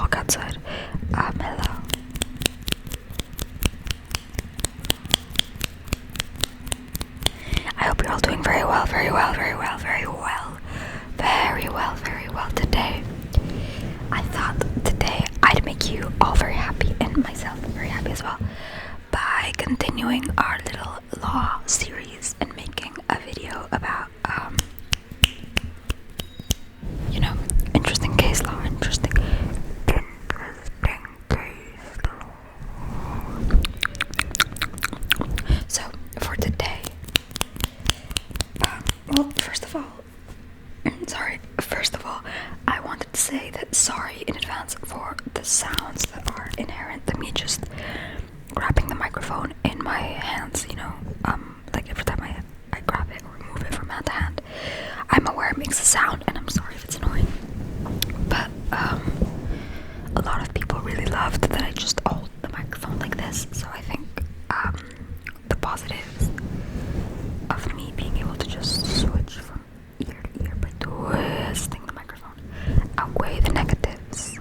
vlog outside. Hello. I hope you're all doing very well today. I thought today I'd make you all very happy and myself very happy as well by continuing our little law series and making a video about interesting case law. So for today, first of all, I wanted to say that sorry in advance for the sounds that are inherent to me just grabbing the microphone in my hands, like every time I grab it or move it from hand to hand. I'm aware it makes a sound and I'm sorry if it's annoying, but a lot of people really loved that I just hold the microphone like this, so I think the positives of me being able to just switch from ear to ear by twisting the microphone outweigh the negatives.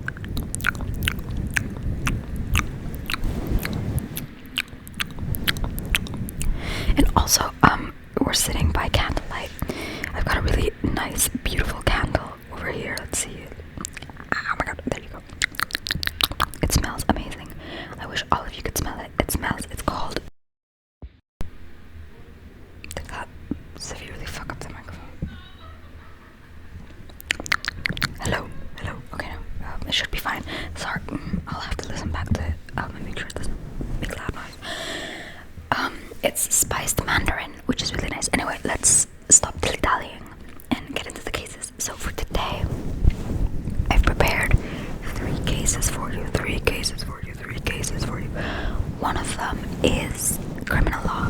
And also, we're sitting by candlelight. I've got a really nice, beautiful candle over here. Let's see it. Oh my god, there you go. It smells amazing. I wish all of you could smell it. It's called... Did that severely fuck up the microphone? Hello. Okay, no, it should be fine. Sorry, I'll have to listen back to it and make sure it doesn't make loud noise. It's spiced mandarin, which is really nice. Anyway, let's stop dilly-dallying and get into the cases. So for today, I've prepared three cases for you. One of them is criminal law.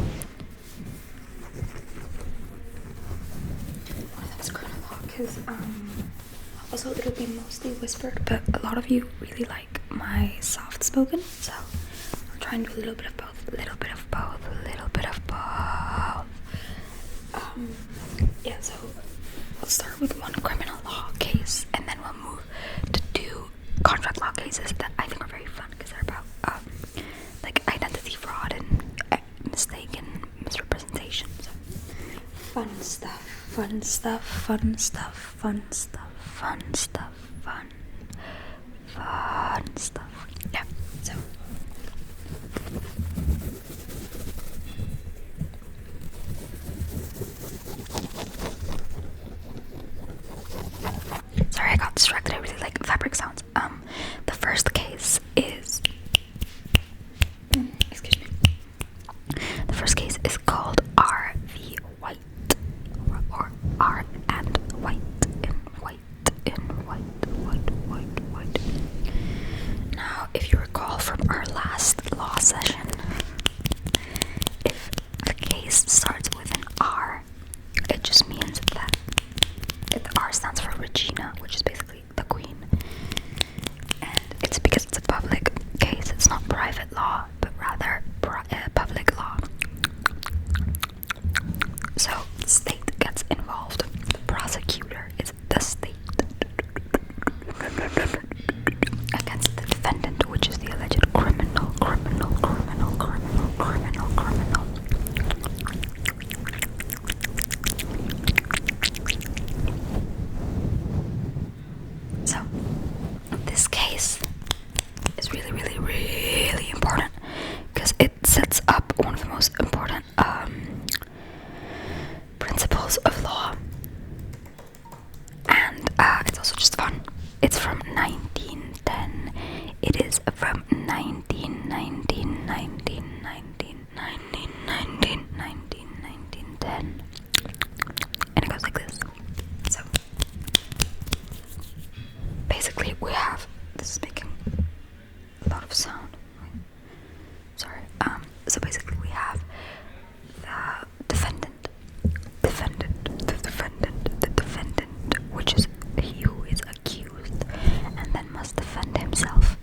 Because also it'll be mostly whispered, but a lot of you really like my soft spoken, so I'm trying to do a little bit of both. Yeah, so let's start with one criminal law case, and then we'll move to two contract law cases that I think are very fun because they're about like identity fraud and mistaken misrepresentation. So fun stuff. Yeah, so sorry, I got distracted. I really like fabric sounds. The first case is excuse me. The first case is called R v White, or R and White in white. Now, if you recall from our last law session, if the case starts with an R, it just means that the R stands for Regina, which is basically the queen. And it's because it's a public case, it's not private law, but rather public law. So the state gets involved. The prosecutor is the state against the defendant, which is the alleged criminal. So this case is really important because it sets up one of the most important principles of law, and it's also just fun. It's from 1910. It is from 1910, and it goes like this. So basically we have, this is making a lot of sound, sorry. So basically we have the defendant, which is he who is accused and then must defend himself,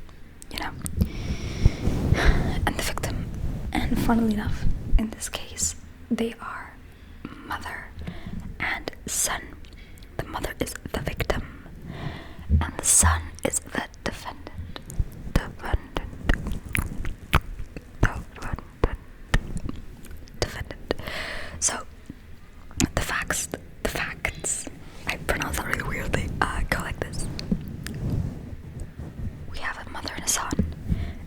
and the victim. And funnily enough, in this case, they are mother and son. The mother is the victim and the son is the defendant. son,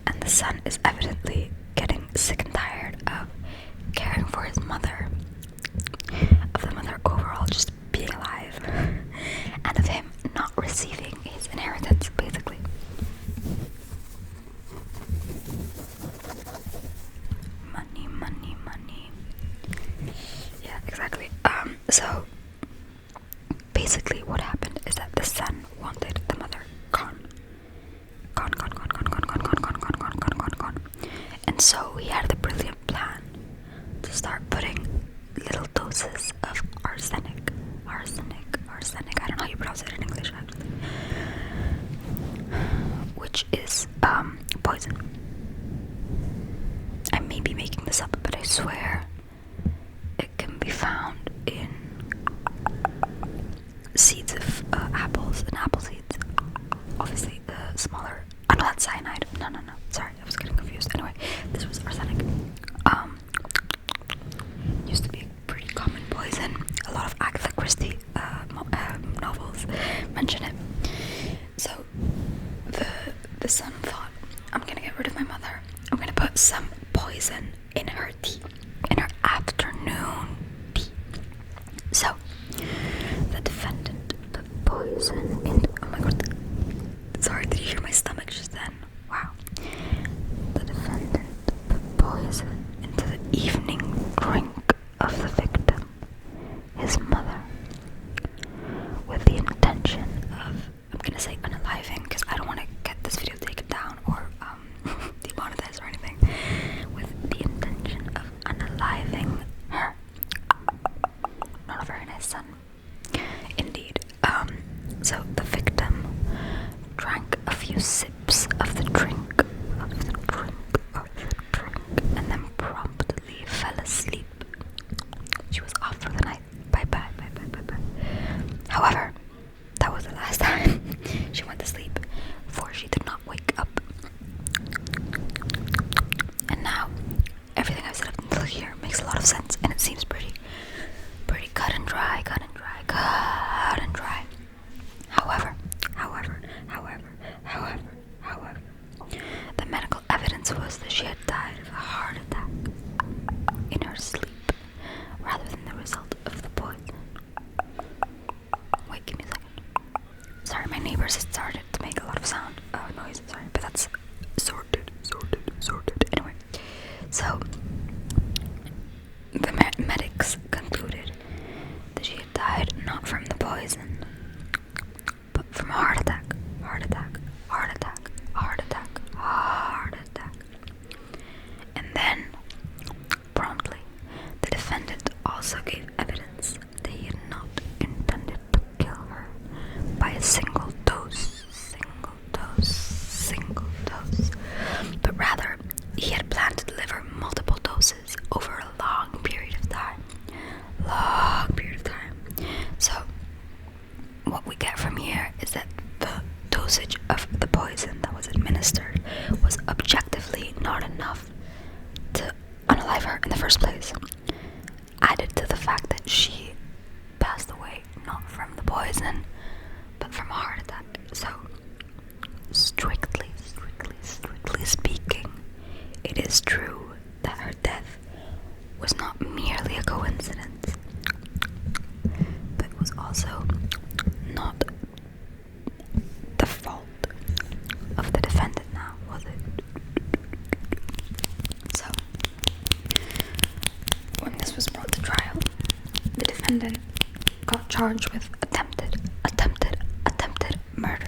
and the son is evidently getting sick and tired of caring for his mother, of the mother overall just being alive, and of him not receiving his inheritance, basically. Money, money, money. Yeah, exactly. So basically what happened is that the son wanted the mother gone. And so he had the brilliant plan to start putting little doses of arsenic. I don't know how you pronounce it in English, actually. Which is poison. I may be making this up, but I swear it can be found in seeds of apples and apple seeds. Obviously, the smaller. Oh no, that's cyanide. No. Sorry, I was getting confused. Anyway, this was arsenic. Used to be a pretty common poison. A lot of Agatha Christie novels mention it. So the son thought, I'm gonna get rid of my mother. I'm gonna put some poison in her tea, in her afternoon tea. So the defendant put poison in. Oh my god! Sorry, did you hear my stomach just then? Wow. The defendant put poison into the evening drink of the victim, his mother, with the intention of, I'm gonna say unaliving because I don't want to get this video taken down or demonetized or anything, with the intention of unaliving her. Not a very nice son. Indeed. So the victim drank a few sips of the drink, and then promptly fell asleep. She was off for the night. Bye bye. However, that was the last time she went to sleep, for she did not wake up. And now, everything I've said up until here makes a lot of sense, and it seems pretty cut and dry. However, the medical evidence was that she had died of a heart attack in her sleep, rather than the result of the poison. Wait, give me a second. Sorry, my neighbors had started to make a lot of noise, sorry, but that's sorted. Anyway, so the medics concluded that she had died not from the poison, but from a heart attack. And then, promptly, the defendant also gave evidence that he had not intended to kill her by a single dose, but rather he had planned to deliver multiple doses over a long period of time. So what we get from here is that the dosage of the poison that was administered was objectively not enough to unalive her in the first place, added to the fact that she passed away not from the poison but from a heart attack. So strictly speaking, it is true that her death was not merely a coincidence, but was also not the fault of the defendant now, was it? So, when this was brought to trial, the defendant got charged with attempted murder.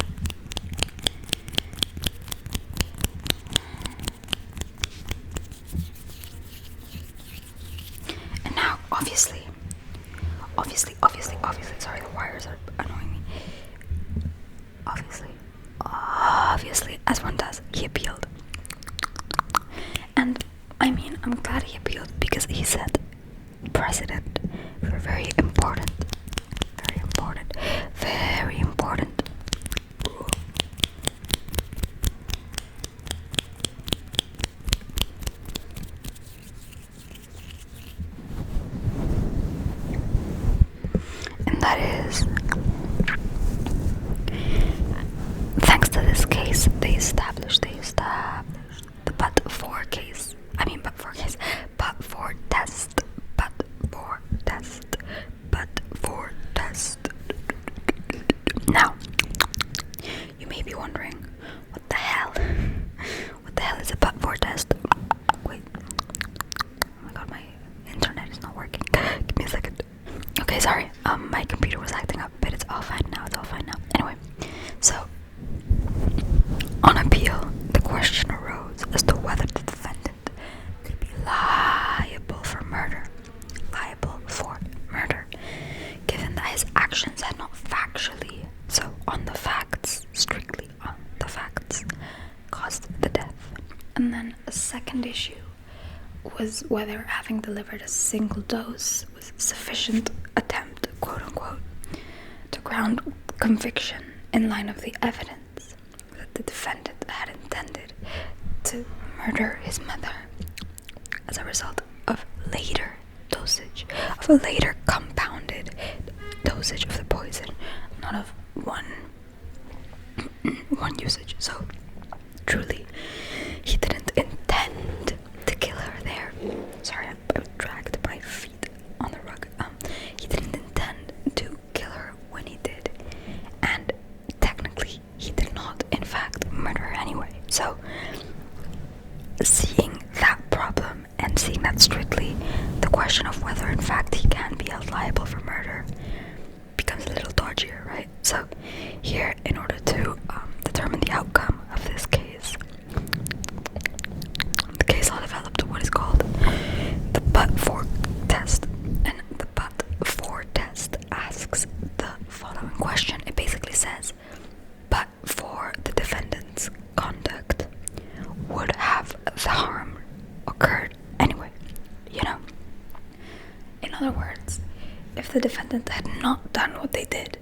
And now, obviously, sorry, the wires are annoying me. Obviously, as one does, he appealed. And, I mean, I'm glad he appealed because he set precedent for very important rule. And that is, thanks to this case, they established And then a second issue was whether having delivered a single dose was sufficient attempt, quote unquote, to ground conviction in line of the evidence that the defendant had intended to murder his mother as a result of later dosage, of a later compounded dosage of the poison, not of one usage. So truly, he didn't intend to kill her there. Sorry, I dragged my feet on the rug. He didn't intend to kill her when he did, and technically he did not in fact murder her anyway. So seeing that problem and seeing that strictly the question of whether in fact he can be held liable for murder becomes a little dodgier, right? So here, in order to determine the outcome of this case, the case law developed what is called the but-for test. And the but-for test asks the following question. It basically says, but for the defendant's conduct, would have the harm occurred anyway, you know? In other words, if the defendant had not done what they did,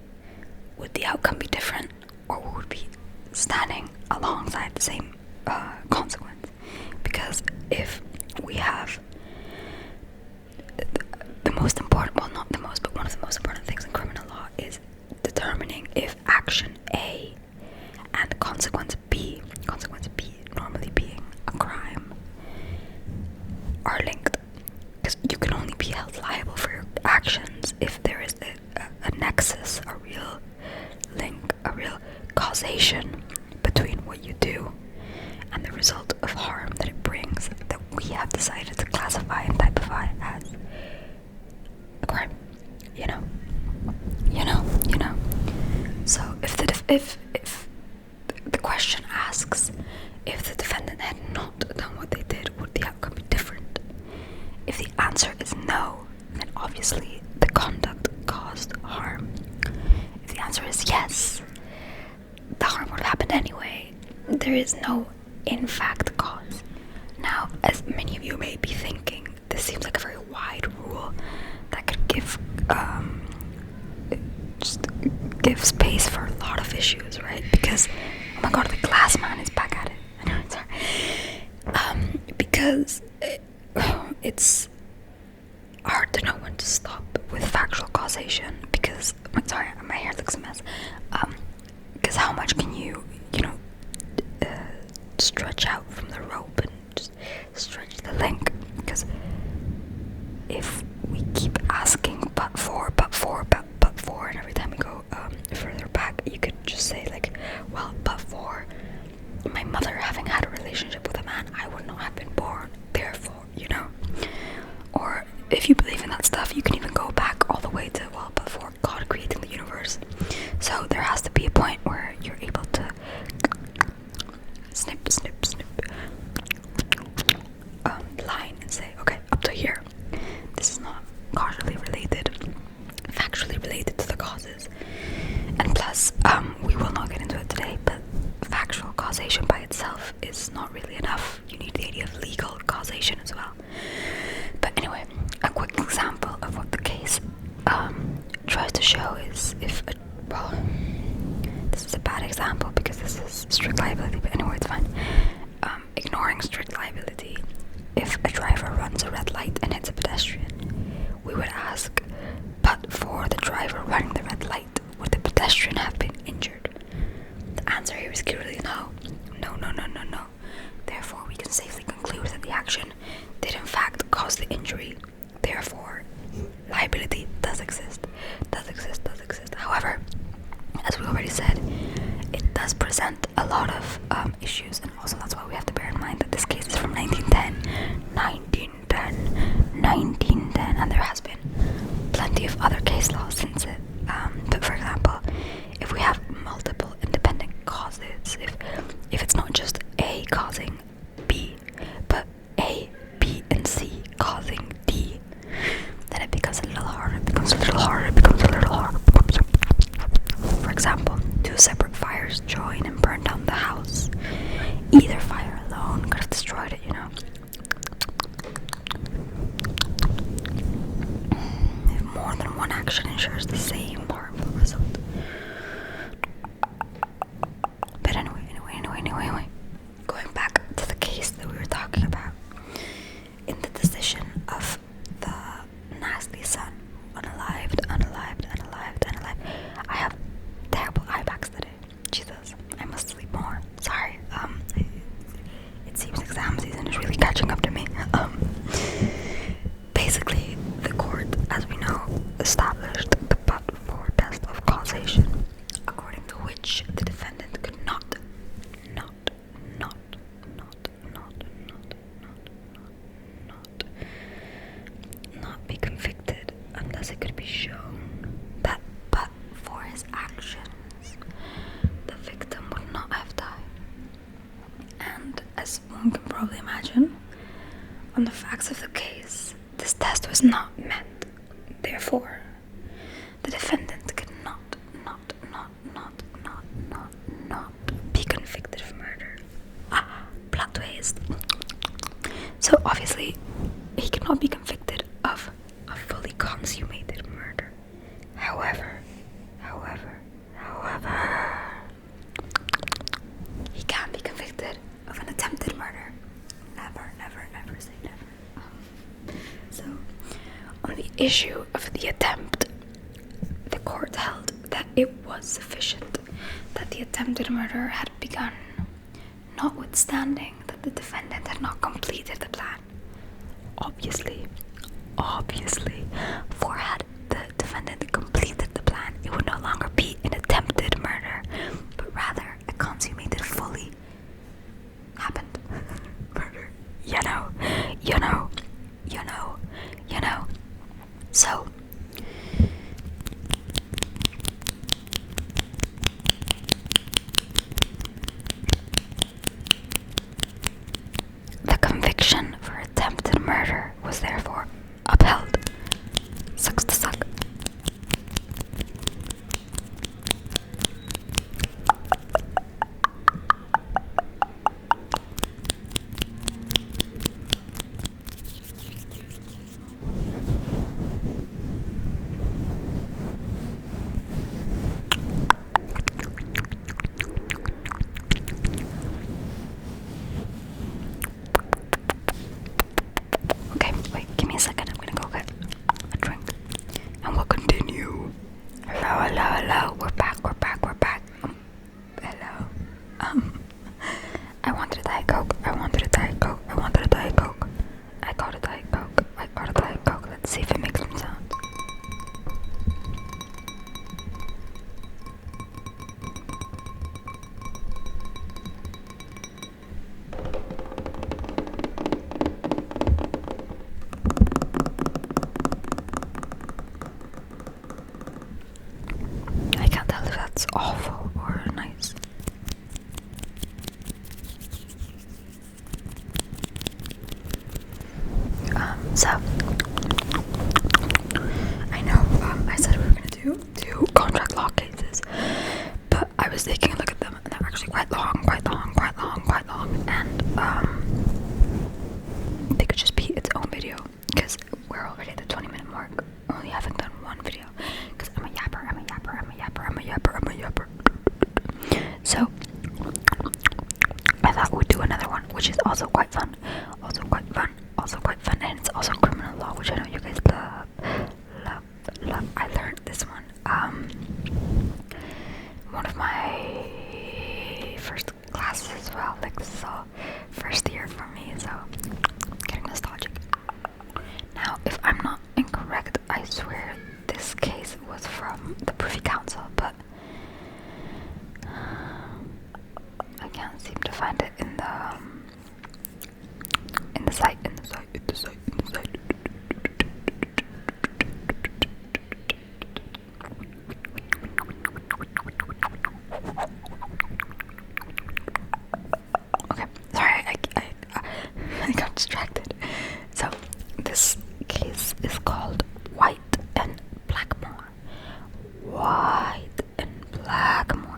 would the outcome be different, or would we be standing alongside the same consequence? Because if we have the most important, well, not the most, but one of the most important things in criminal law is determining if action A and consequence B normally being a crime, are linked. Because you can only be held liable for your actions if there is a nexus, a real link, a real causation between what you do and the result of harm that it brings, that we have decided to classify and typify as a crime. You know. So if the question asks, if the defendant had not done what they did, would the outcome be different? If the answer is no, then obviously the conduct caused harm. If the answer is yes, the harm would have happened anyway. There is no in fact cause. Now, as many of you may be thinking, this seems like a very wide rule that could give space for a lot of issues, right? Because, oh my god, the glass man is back at it. I know, sorry. Because it's hard to know when to stop with factual causation, because, sorry, my hair looks a mess. Because how much can you stretch out from the rope and just stretch the link? Because if we keep asking but for, and every time we go further back, you could just say like, well, but for my mother having had a relationship with a man, I would not have been born, therefore, or if you believe in that stuff, you can even go back all the way to, well, before God creating the universe. So there has to be a point where you're able to snip line and say, okay, up to here, this is not causally related, factually related to the causes. And plus, we will not get into it today, but factual causation by itself is not really enough. You need the idea of legal causation as well. But anyway, a quick example of what the case tries to show is this is a bad example because this is strict liability, but anyway, it's fine. Ignoring strict liability, if a driver runs a red light and hits a pedestrian, we would ask, but for the driver running the red light, would the pedestrian have been injured? The answer here is clearly no. No. Therefore, we can safely conclude that the action did in fact cause the injury. Therefore, liability does exist. However, as we already said, it does present a lot of issues, and also that's why we have to bear in mind that this case is from 1910, and there has been plenty of other case laws since it. But for example, if we have multiple independent causes, if it's not just A causing B, but A, B, and C causing D, then it becomes a little harder. For example, two separate fires join and burn down the house. Either fire alone could have destroyed catching up to me. Basically, the court, as we know, established the but-for test of causation, according to which the defendant could not be convicted unless it could be shown that but for his actions, the victim would not have died. And as one can probably imagine, on the facts of the case, this test was not met. Therefore, the defendant could not be convicted of murder. Plot twist. So obviously, he cannot be convicted of a fully consummated murder. However, he can be convicted of an attempted murder. Never say never. So, on the issue of the attempt, the court held that it was sufficient that the attempted murder had begun, notwithstanding that the defendant had not completed the plan. Obviously, for had the defendant completed the plan, it would no longer be an attempted murder, but rather a consummated, fully happened murder. You know. So, the conviction for attempted murder was therefore upheld. Sucks to suck. Okay, wait, give me a second. I'm gonna go get a drink. And we'll continue. Hello. We're back. Hello. I wanted a Diet Coke. I got a Diet Coke. Let's see if it makes some sound. I can't tell if that's awful or nice. So I know I said we were gonna do two contract law cases, but I was taking a look at them and they're actually quite long, and they could just be its own video because we're already at the 20-minute mark. Only haven't done one video because I'm a yapper. So I thought we'd do another one, which is also quite fun, and it's also criminal law, which I know you guys love. I learned this one one of my first classes as well. Like, this is all first year for me, so getting nostalgic. Now, if I'm not incorrect, I swear this case was from the Privy Council, but I can't seem to find it in the site. Okay, sorry, I got distracted. So, this case is called White and Blackmore.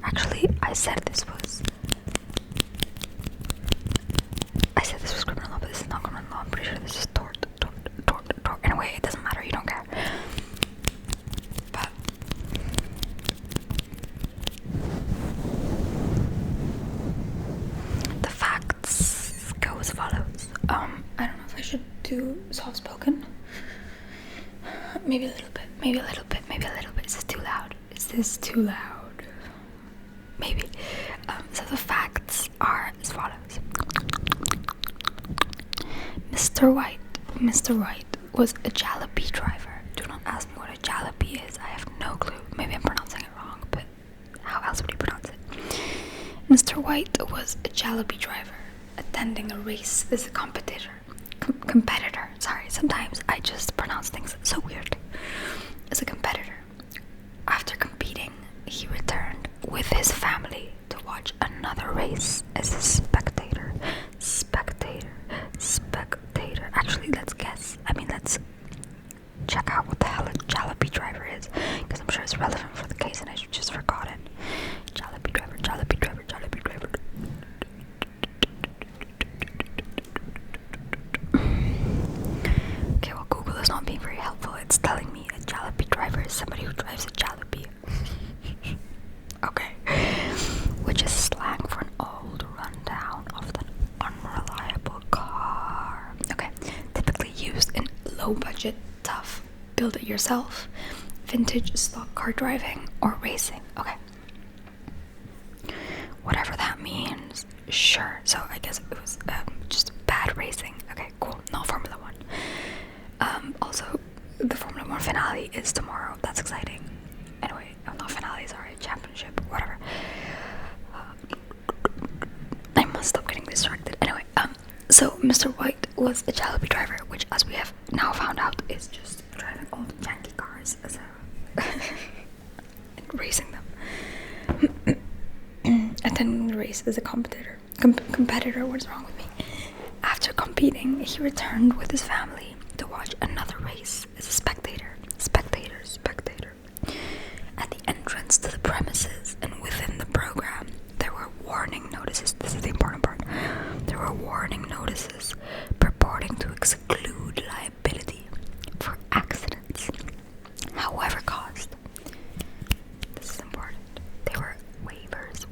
Actually, I said this was criminal law, but this is not criminal law. I'm pretty sure this is tort. Anyway, it doesn't matter, you don't care. But the facts go as follows. I don't know if I should do soft spoken. Maybe a little bit. Is this too loud? Maybe. So the facts are as follows. Mr. White was a jalopy driver. Do not ask me what a jalopy is. I have no clue. Maybe I'm pronouncing it wrong, but how else would you pronounce it? Mr. White was a jalopy driver attending a race as a competitor. Sorry, sometimes I just pronounce things so weird. As a competitor. After competing, he returned with his family to watch another race as a spectator. Actually, let's guess. Let's check out what the hell a jalopy driver is, because I'm sure it's relevant for the case and I just forgot it. Jalopy driver. Okay, well, Google is not being very helpful. It's telling me a jalopy driver is somebody who drives a jalopy. Okay. Which is slang for an old, rundown, often unreliable car. Okay. Typically used in low-budget, tough, build-it-yourself, vintage stock car driving, or racing. Okay. Whatever that means. Sure. So I guess it was just bad racing. Okay, cool. Not Formula 1. Also, the Formula 1 finale is tomorrow. That's exciting. Anyway, not finale, sorry, championship, whatever. I must stop getting distracted. Anyway, so Mr. White was a jalopy driver, which, as we have now found out, is just driving old janky cars as a and racing them. Attending the race as a competitor. What is wrong with me? After competing, he returned with his family to watch another race as a spectator. At the entrance to the premises and within the program, there were warning notices. This is the important part. There were warning notices purporting to exclude liability for accidents, however caused. This is important. They were waivers,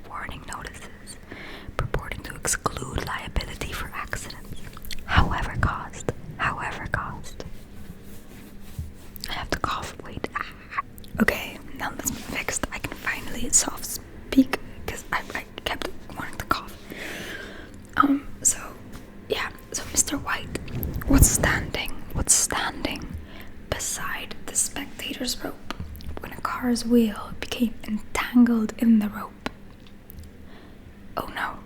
warning notices purporting to exclude liability for accidents, however caused. I have to cough. Wait. Okay, now that's been fixed. I can finally soft speak because I kept wanting to cough. So Mr. White was standing beside the spectator's rope when a car's wheel became entangled in the rope. Oh no.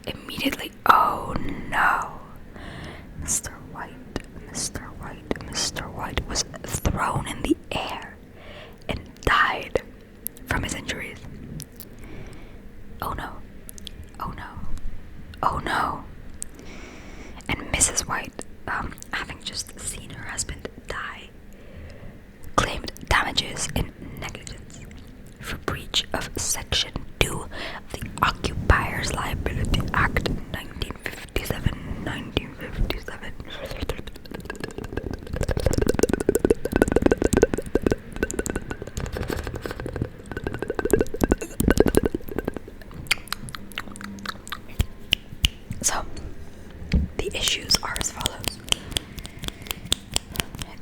Immediately, oh no. Mr. White was thrown in the air and died from his injuries. Oh no. And Mrs. White, having just seen her husband die, claimed damages and negligence for breach of Section 2 of the Occupiers Liability Act 1957. So, the issues are as follows.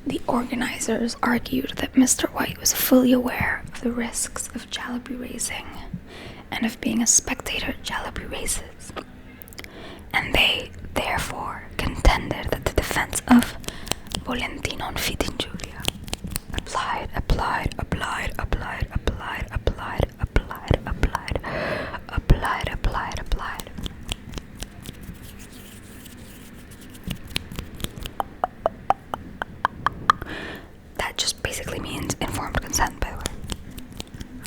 The organizers argued that Mr. White was fully aware of the risks of jalopy racing and of being a spectator at jalopy races, and they therefore contended that the defense of volenti non fit injuria applied. That just basically means informed consent, by the way.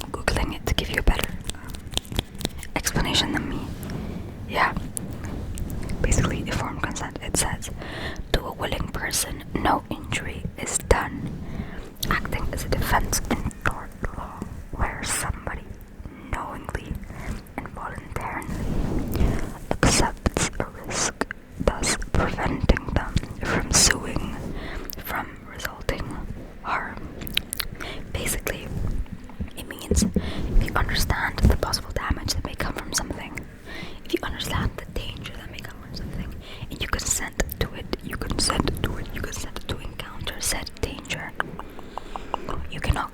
I'm googling it to give you a better explanation than me. Yeah. Basically, informed consent. It says, to a willing person, no injury is done. Acting as a defense in tort law, where somebody knowingly and voluntarily accepts a risk, thus preventing them from suing from resulting harm. Basically, it means if you understand the possible damage that may come from something, if you understand the danger that may come from something, and you consent to you consent to encounter said danger, you cannot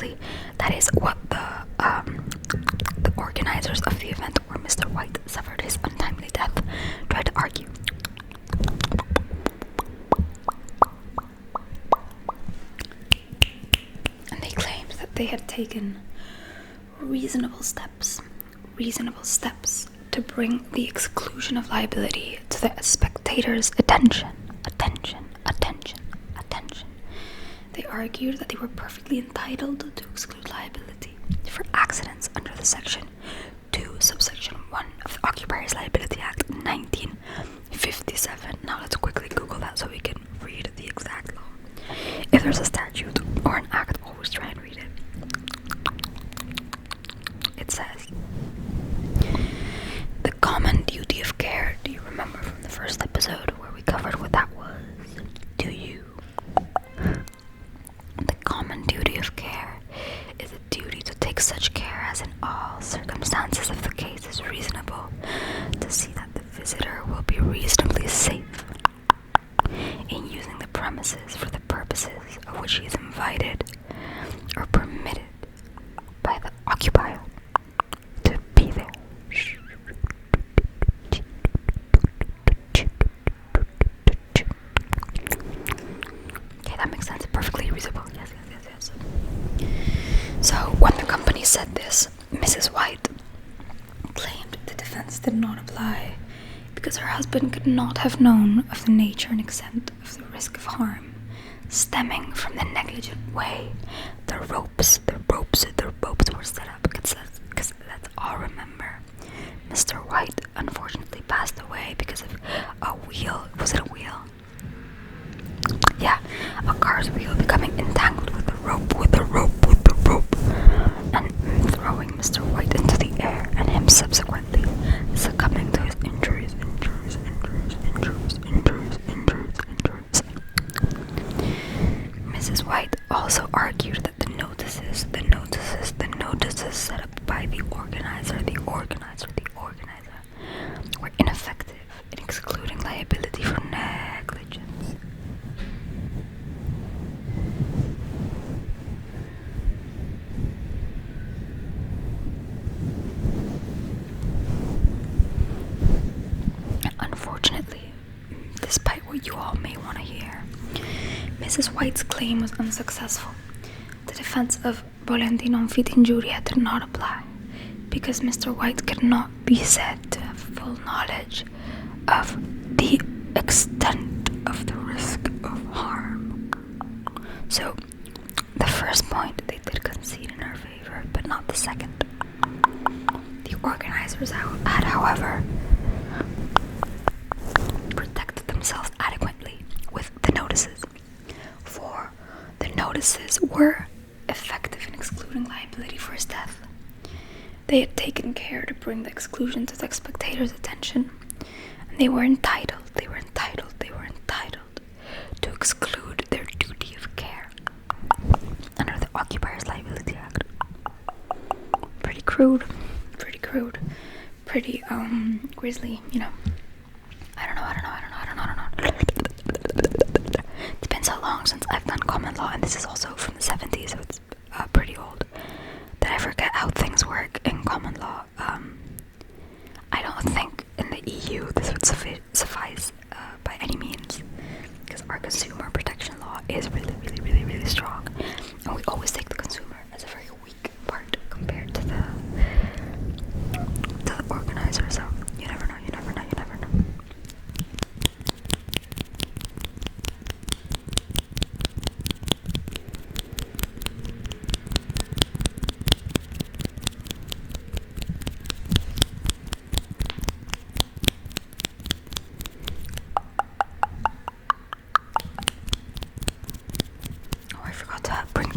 Obviously, that is what the organizers of the event where Mr. White suffered his untimely death tried to argue. And they claimed that they had taken reasonable steps to bring the exclusion of liability to the spectators' attention. They argued that they were perfectly entitled to exclude liability for accidents under the Section 2, subsection 1 of the Occupiers Liability Act 1957. Now let's quickly Google that so we can read the exact law. If there's a statute or an act, always try and read it. It says, the common duty of care. Do you remember from the first episode where we covered what that was? Do you? The common duty of care is a duty to take such care as in all circumstances of the case is reasonable, to see that the visitor will be reasonably safe in using the premises for the purposes of which he is invited or permitted by the occupier to be there. Okay, that makes sense. Perfectly reasonable. Yes. So, when the company said this, Mrs. White claimed the defense did not apply because her husband could not have known of the nature and extent of the risk of harm stemming from the negligent way the ropes were set up. Because let's all remember, Mr. White unfortunately passed away because of a wheel. Was it a wheel? Yeah, a car's wheel becoming entangled with the rope, and throwing Mr. White into the air, and him subsequently succumbing to his injuries. Mrs. White also argued that the notices set up by the organizer were ineffective in excluding liability for negligence. Unfortunately, despite what you all may want to hear, Mrs. White's claim was unsuccessful. The defense of volenti non fit injuria did not apply because Mr. White could not be said to have full knowledge of the extent of the risk of harm. So, the first point they did concede in her favor, but not the second. The organizers had, however, protected themselves adequately with the notices, for the notices were effective in excluding liability for his death. They had taken care to bring the exclusion to the spectators' attention, and they were entitled to exclude their duty of care under the Occupiers Liability Act. Pretty crude, pretty grisly, you know. I don't know. Depends how long since I've done common law, and this is also from the 70s, so it's pretty old. That I forget how things work in common law. I don't think in the EU this would suffice by any means, because our consumer protection law is really strong, and we always take the consumer as a very weak part compared to the organizer. So you never know.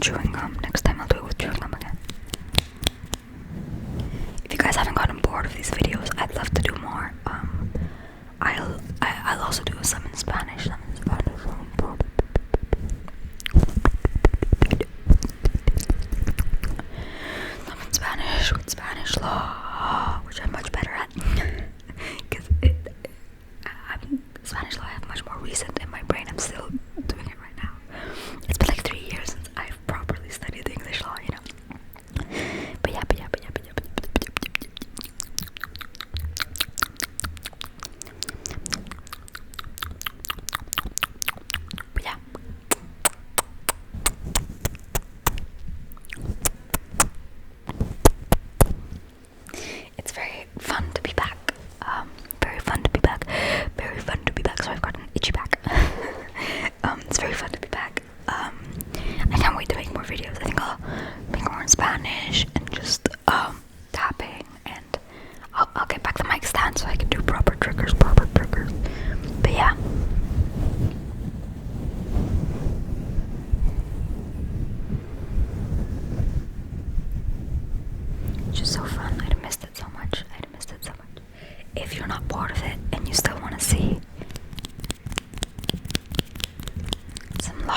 Chewing gum. Next time I'll do it with chewing gum again. If you guys haven't gotten bored of these videos, I'd love to do more. I'll also do some in Spanish. Some in Spanish with Spanish law, which I'm much better at. Because Spanish law I have much more recent in my brain. I'm still doing it right now. It's been like 3 years since I've properly studied the English law, you know.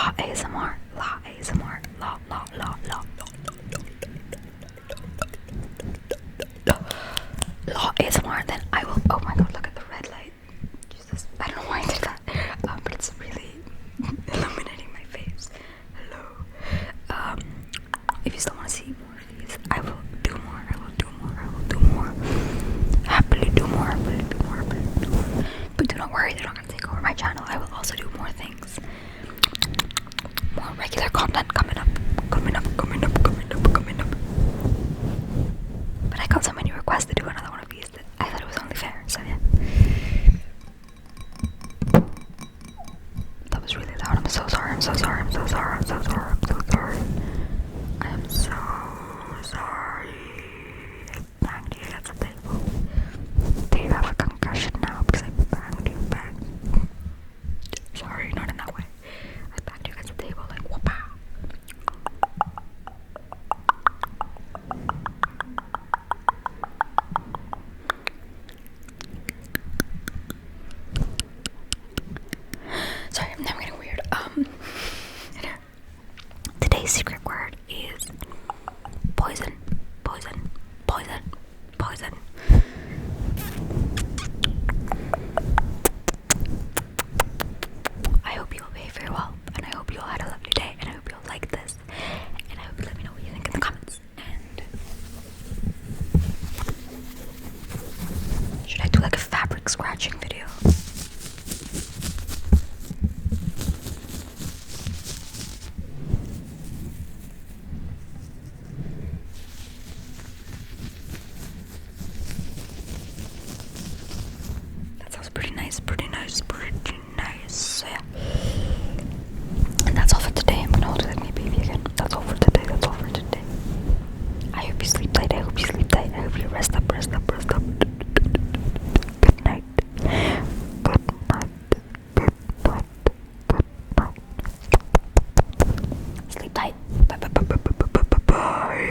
law ASMR, law ASMR, law ASMR. Then I will. Oh my god! Look at the red light. Jesus, I don't know why I did that. But it's really illuminating my face. Hello. If you still want to see more of these, I will do more. I will do more. I will do more. Happily do more. Happily do more. Happily do more. But do not worry, they're not going to take over my channel. I will also do more things. More regular content coming up. Coming up. Coming up. Coming up. Coming up. But I got so many requests to do another one of these that I thought it was only fair. So yeah. That was really loud. I'm so sorry. I'm so sorry. I'm so sorry. I'm so sorry. I'm so sorry. I am so sorry. Banged you against the table. Do you have a concussion now because I banged you back? Sorry, not in that way. I banged you against the table like whoop. Sorry, I'm getting weird. Today's secret word is poison. Poison. Poison. Poison. I hope you'll behave very well, and I hope you all had a lovely day, and I hope you'll like this, and I hope you let me know what you think in the comments. And should I do like a fabric scratching video? That sounds pretty nice, pretty nice, pretty nice. And that's all for today. I'm gonna hold it with me